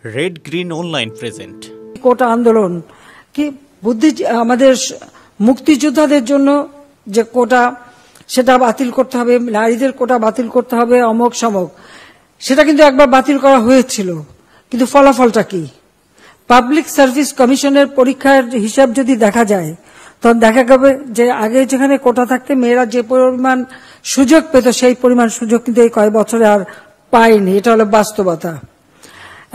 Red green online present কোটা আন্দোলন কি বুদ্ধি আমাদের মুক্তিযোদ্ধাদের জন্য যে কোটা সেটা বাতিল করতে হবে, নারীদের কোটা বাতিল করতে হবে, অমক সমক, সেটা কিন্তু একবার বাতিল করা হয়েছিল, কিন্তু ফলাফলটা কি? পাবলিক সার্ভিস কমিশনের পরীক্ষার হিসাব যদি দেখা যায় তখন দেখা যাবে যে আগে যেখানে কোটা থাকতে মেয়েরা যে পরিমাণ সুযোগ পেত সেই পরিমাণ সুযোগ কিন্তু এই কয়েক বছরে আর পায়নি। এটা হলো বাস্তবতা।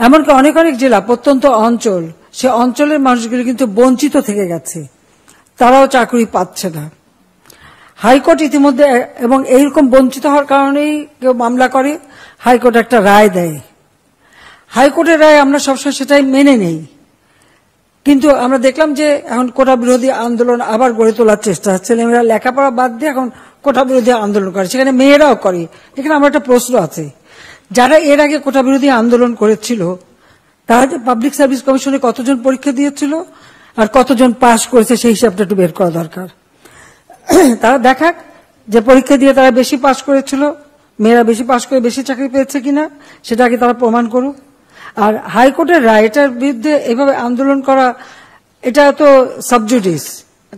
এমনকি অনেক অনেক জেলা, প্রত্যন্ত অঞ্চল, সে অঞ্চলের মানুষগুলি কিন্তু বঞ্চিত থেকে গেছে, তারাও চাকরি পাচ্ছে না। হাইকোর্ট ইতিমধ্যে, এবং এইরকম বঞ্চিত হওয়ার কারণেই কেউ মামলা করে, হাইকোর্ট একটা রায় দেয়। হাইকোর্টের রায় আমরা সবসময় সেটাই মেনে নেই, কিন্তু আমরা দেখলাম যে এখন কোটা বিরোধী আন্দোলন আবার গড়ে তোলার চেষ্টা, ছেলেমেয়েরা লেখাপড়া বাদ দিয়ে এখন কোটা বিরোধী আন্দোলন করে, সেখানে মেয়েরাও করে। এখানে আমার একটা প্রশ্ন আছে, যারা এর আগে কোটা বিরোধী আন্দোলন করেছিল তারা পাবলিক সার্ভিস কমিশনে কতজন পরীক্ষা দিয়েছিল আর কতজন পাশ করেছে সেই হিসাবটা একটু বের করা দরকার। তারা দেখাক যে পরীক্ষা দিয়ে তারা বেশি পাশ করেছিল, মেয়েরা বেশি পাশ করে বেশি চাকরি পেয়েছে কিনা, সেটা আগে তারা প্রমাণ করুক। আর হাইকোর্টের রায়, এটার বিরুদ্ধে এভাবে আন্দোলন করা, এটা তো সাবজুডিস,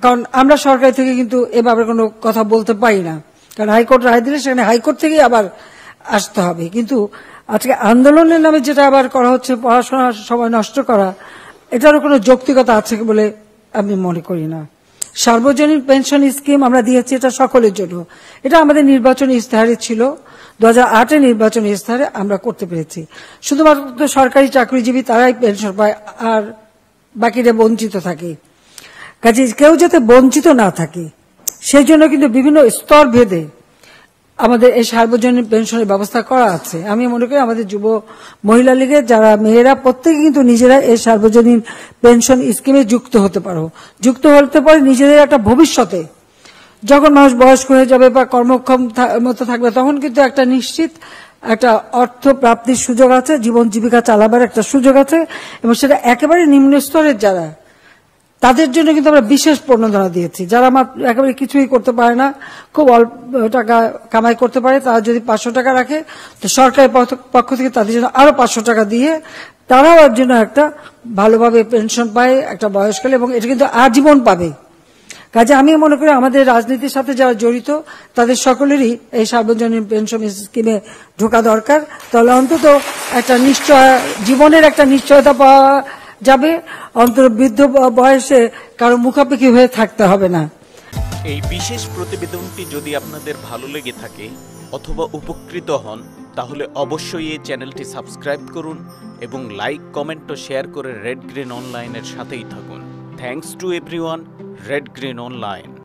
কারণ আমরা সরকার থেকে কিন্তু এভাবে কোনো কথা বলতে পারি না, কারণ হাইকোর্ট রায় দিলে সেখানে হাইকোর্ট থেকেই আবার আসতে হবে। কিন্তু আজকে আন্দোলনের নামে যেটা আবার করা হচ্ছে, পড়াশোনার সময় নষ্ট করা, এটারও কোনো যৌক্তিকতা আছে বলে আমি মনে করি না। সার্বজনীন পেনশন স্কিম আমরা দিয়েছি, এটা সকলের জন্য, এটা আমাদের নির্বাচনী ইস্তাহারে ছিল, 2008 নির্বাচনী ইস্তাহারে আমরা করতে পেরেছি। শুধুমাত্র সরকারি চাকরিজীবী তারাই পেনশন পায়, আর বাকিরা বঞ্চিত থাকে। কাজে কেউ যাতে বঞ্চিত না থাকে সেই জন্য কিন্তু বিভিন্ন স্তর ভেদে আমাদের এই সার্বজনীন পেনশনের ব্যবস্থা করা আছে। আমি মনে করি আমাদের যুব মহিলা লীগের যারা মেয়েরা প্রত্যেকে কিন্তু নিজেরা এই সার্বজনীন পেনশন স্কিমে যুক্ত হতে পারে নিজেদের একটা ভবিষ্যতে, যখন মানুষ বয়স্ক হয়ে যাবে বা কর্মক্ষম মতো থাকবে তখন কিন্তু একটা নিশ্চিত একটা অর্থ প্রাপ্তির সুযোগ আছে, জীবন জীবিকা চালাবার একটা সুযোগ আছে, এবং সেটা একেবারে নিম্ন স্তরের যারা, তাদের জন্য কিন্তু আমরা বিশেষ প্রণোদনা দিয়েছি। যারা একেবারে কিছুই করতে পারে না, খুব অল্প টাকা কামাই করতে পারে, তারা যদি 500 টাকা রাখে তো সরকারের পক্ষ থেকে তাদের জন্য আরো 500 টাকা দিয়ে তারাও এর জন্য একটা ভালোভাবে পেনশন পায় একটা বয়সকালে, এবং এটা কিন্তু আজীবন পাবে। কাজে আমি মনে করি আমাদের রাজনীতির সাথে যারা জড়িত তাদের সকলেরই এই সার্বজনীন পেনশন স্কিমে ঢোকা দরকার, তাহলে অন্তত একটা জীবনের একটা নিশ্চয়তা পাওয়া যাবে, অন্তত বৃদ্ধ বয়সে কারো মুখাপেক্ষি হয়ে থাকতে হবে না। এই বিশেষ প্রতিবেদনটি যদি আপনাদের ভালো লেগে থাকে অথবা উপকৃত হন তাহলে অবশ্যই এই চ্যানেলটি সাবস্ক্রাইব করুন এবং লাইক, কমেন্ট ও শেয়ার করে রেড গ্রিন অনলাইনের সাথেই থাকুন। Thanks to everyone. Red green online.